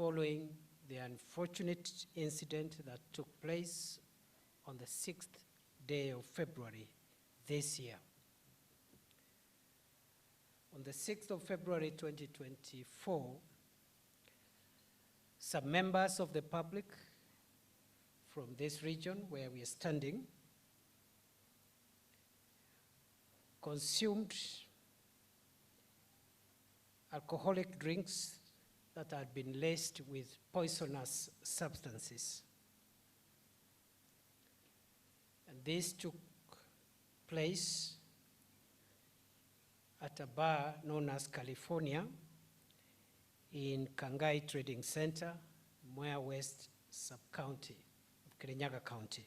following the unfortunate incident that took place on the 6th day of February this year. On the 6th of February 2024, some members of the public from this region where we are standing consumed alcoholic drinks that had been laced with poisonous substances. And this took place at a bar known as California in Kangai Trading Center, Moya West Sub-County of Kirinyaga County.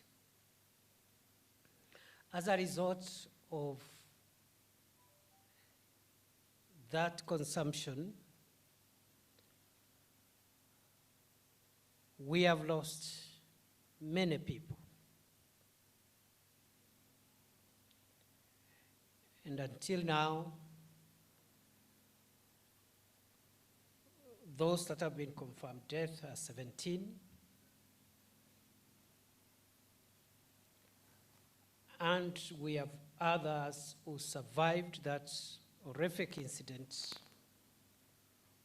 As a result of that consumption, we have lost many people. And until now, those that have been confirmed dead are 17. And we have others who survived that horrific incident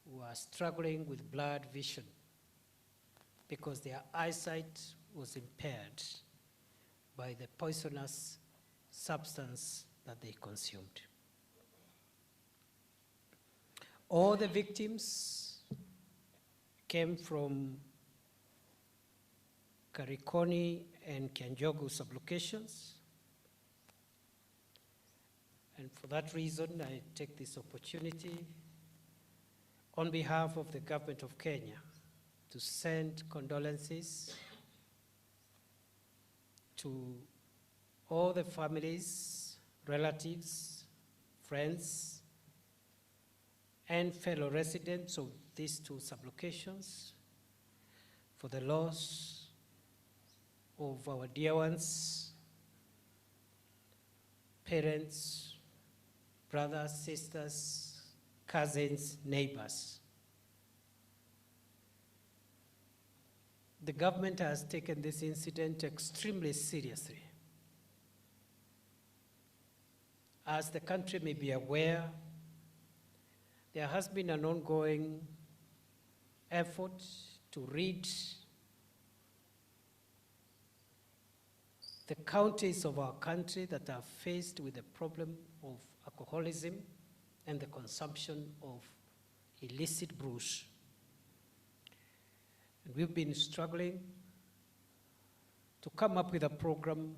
who are struggling with blurred vision because their eyesight was impaired by the poisonous substance that they consumed. All the victims came from Karikoni and Kianjogu sublocations. And for that reason, I take this opportunity on behalf of the government of Kenya to send condolences to all the families, relatives, friends, and fellow residents of these two sublocations for the loss of our dear ones, parents, brothers, sisters, cousins, neighbors. The government has taken this incident extremely seriously. As the country may be aware, there has been an ongoing effort to rid the counties of our country that are faced with the problem of alcoholism and the consumption of illicit brews. And we've been struggling to come up with a program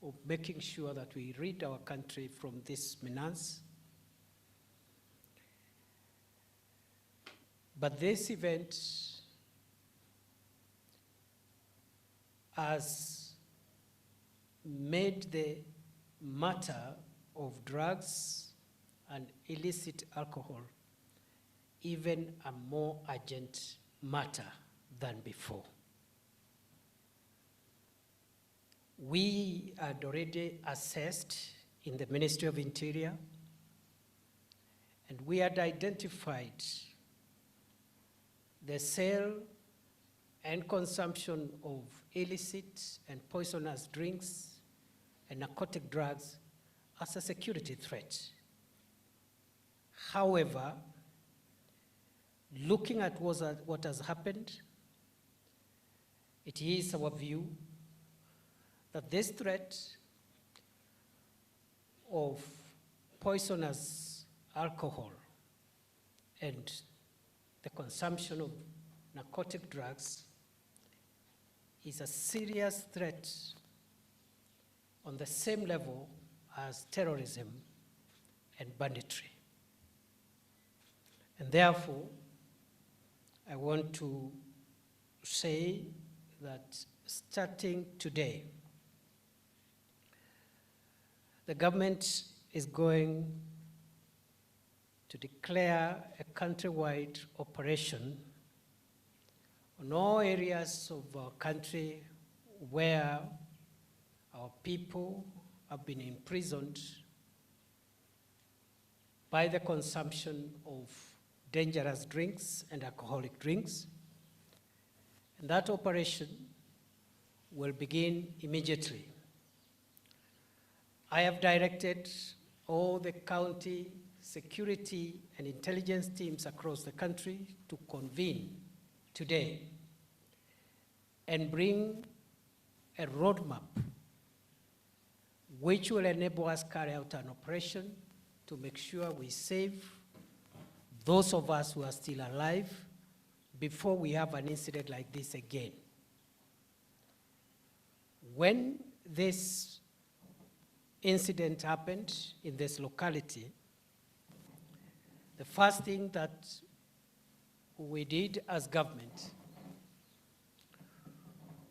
of making sure that we rid our country from this menace. But this event has made the matter of drugs and illicit alcohol even a more urgent matter than before. We had already assessed in the Ministry of Interior, and we had identified the sale and consumption of illicit and poisonous drinks and narcotic drugs as a security threat. However, looking at what has happened, it is our view that this threat of poisonous alcohol and the consumption of narcotic drugs is a serious threat on the same level as terrorism and banditry. And therefore, I want to say that starting today, the government is going to declare a countrywide operation on all areas of our country where our people have been imprisoned by the consumption of dangerous drinks and alcoholic drinks. And that operation will begin immediately. I have directed all the county security and intelligence teams across the country to convene today and bring a roadmap which will enable us to carry out an operation to make sure we save those of us who are still alive before we have an incident like this again. When this incident happened in this locality, the first thing that we did as government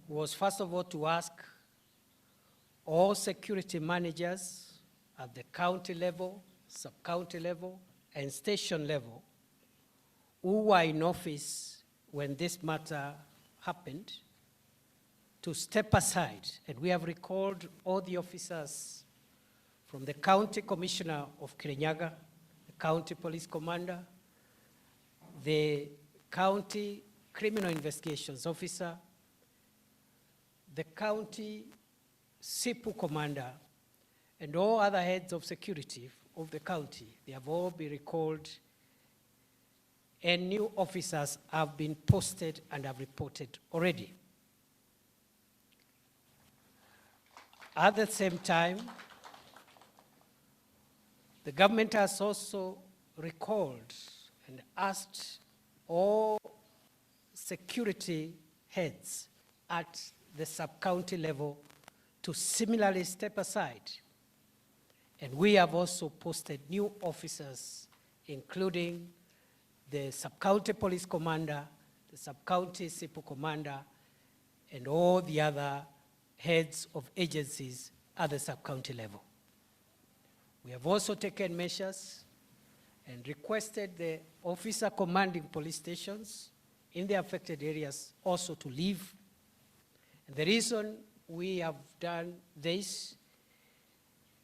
was, first of all, to ask all security managers at the county level, sub-county level, and station level who were in office when this matter happened to step aside. And we have recalled all the officers from the County Commissioner of Kirinyaga, the County Police Commander, the County Criminal Investigations Officer, the County SIPU Commander, and all other heads of security of the county. They have all been recalled, and new officers have been posted and have reported already. At the same time, the government has also recalled and asked all security heads at the sub-county level to similarly step aside. And we have also posted new officers, including the sub-county police commander, the sub-county SIPU commander, and all the other heads of agencies at the sub-county level. We have also taken measures and requested the officer commanding police stations in the affected areas also to leave. And the reason we have done this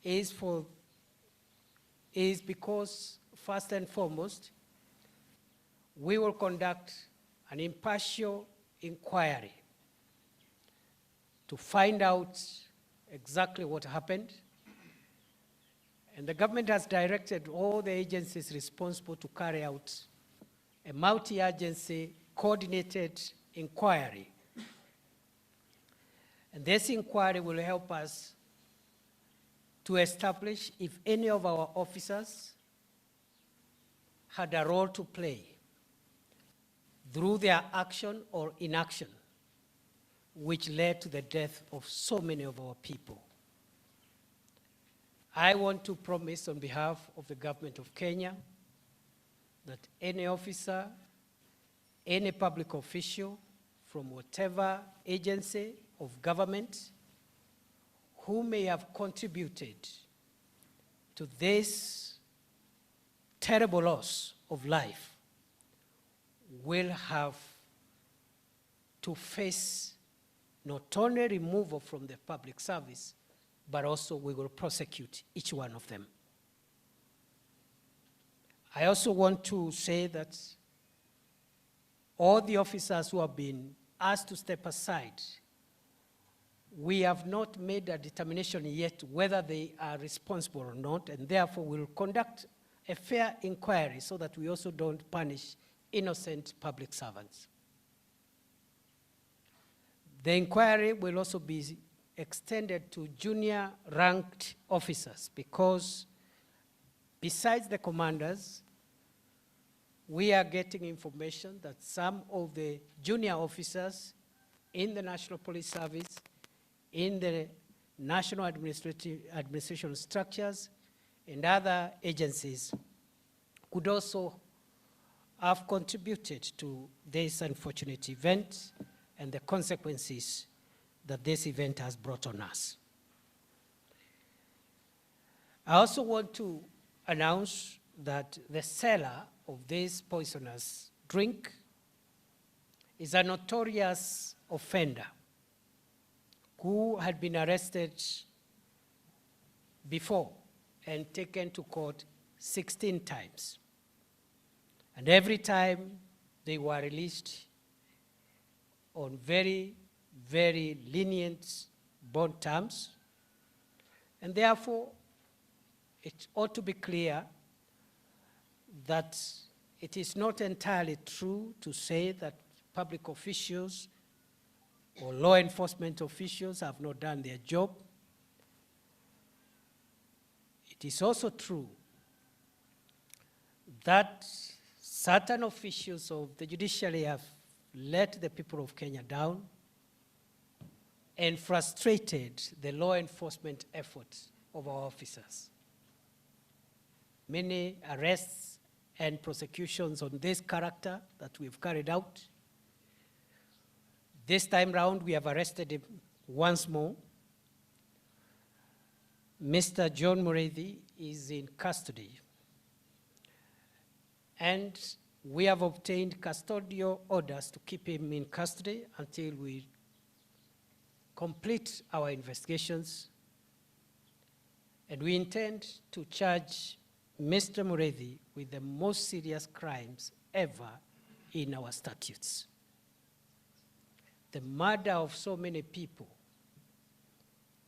is because, first and foremost, we will conduct an impartial inquiry to find out exactly what happened. And the government has directed all the agencies responsible to carry out a multi-agency coordinated inquiry. And this inquiry will help us to establish if any of our officers had a role to play through their action or inaction, which led to the death of so many of our people. I want to promise on behalf of the government of Kenya that any officer, any public official from whatever agency of government who may have contributed to this terrible loss of life will have to face not only removal from the public service, but also we will prosecute each one of them. I also want to say that all the officers who have been asked to step aside, we have not made a determination yet whether they are responsible or not, and therefore we'll conduct a fair inquiry so that we also don't punish innocent public servants. The inquiry will also be extended to junior ranked officers, because besides the commanders, we are getting information that some of the junior officers in the National Police Service, in the national administration structures, and other agencies could also have contributed to this unfortunate event and the consequences that this event has brought on us. I also want to announce that the seller of this poisonous drink is a notorious offender who had been arrested before and taken to court 16 times. And every time they were released, on very, very lenient bond terms. And therefore, it ought to be clear that it is not entirely true to say that public officials or law enforcement officials have not done their job. It is also true that certain officials of the judiciary have let the people of Kenya down and frustrated the law enforcement efforts of our officers. Many arrests and prosecutions on this character that we've carried out. This time round, we have arrested him once more. Mr. John Mureithi is in custody. And we have obtained custodial orders to keep him in custody until we complete our investigations. And we intend to charge Mr. Mureithi with the most serious crimes ever in our statutes. The murder of so many people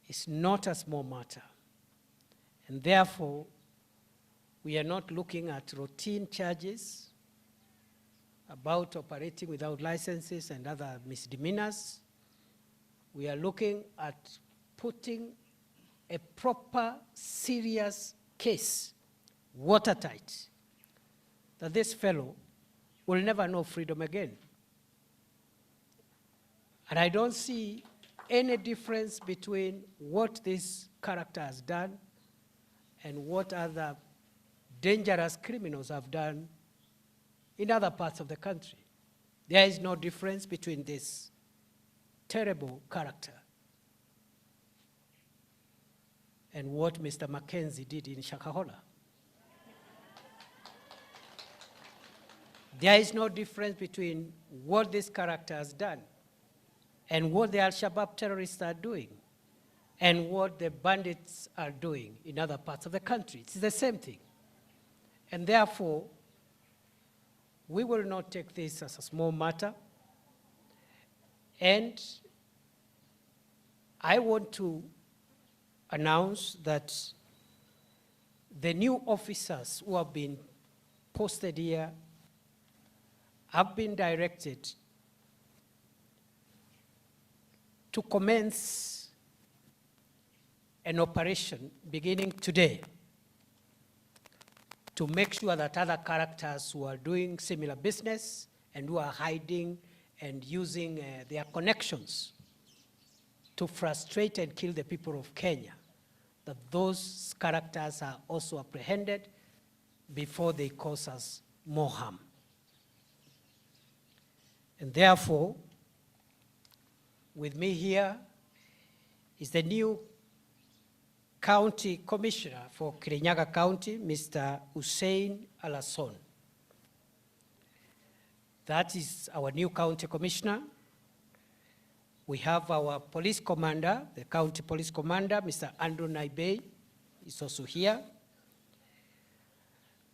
is not a small matter. And therefore, we are not looking at routine charges about operating without licenses and other misdemeanors. We are looking at putting a proper, serious case, watertight, that this fellow will never know freedom again. And I don't see any difference between what this character has done and what other dangerous criminals have done in other parts of the country. There is no difference between this terrible character and what Mr. Mackenzie did in Shakahola. There is no difference between what this character has done and what the Al-Shabaab terrorists are doing and what the bandits are doing in other parts of the country. It's the same thing. And therefore, we will not take this as a small matter. And I want to announce that the new officers who have been posted here have been directed to commence an operation beginning today to make sure that other characters who are doing similar business and who are hiding and using their connections to frustrate and kill the people of Kenya, that those characters are also apprehended before they cause us more harm. And therefore, with me here is the new County Commissioner for Kirinyaga County, Mr. Hussein Alasson. That is our new County Commissioner. We have our Police Commander, the County Police Commander, Mr. Andrew Naibei, is also here.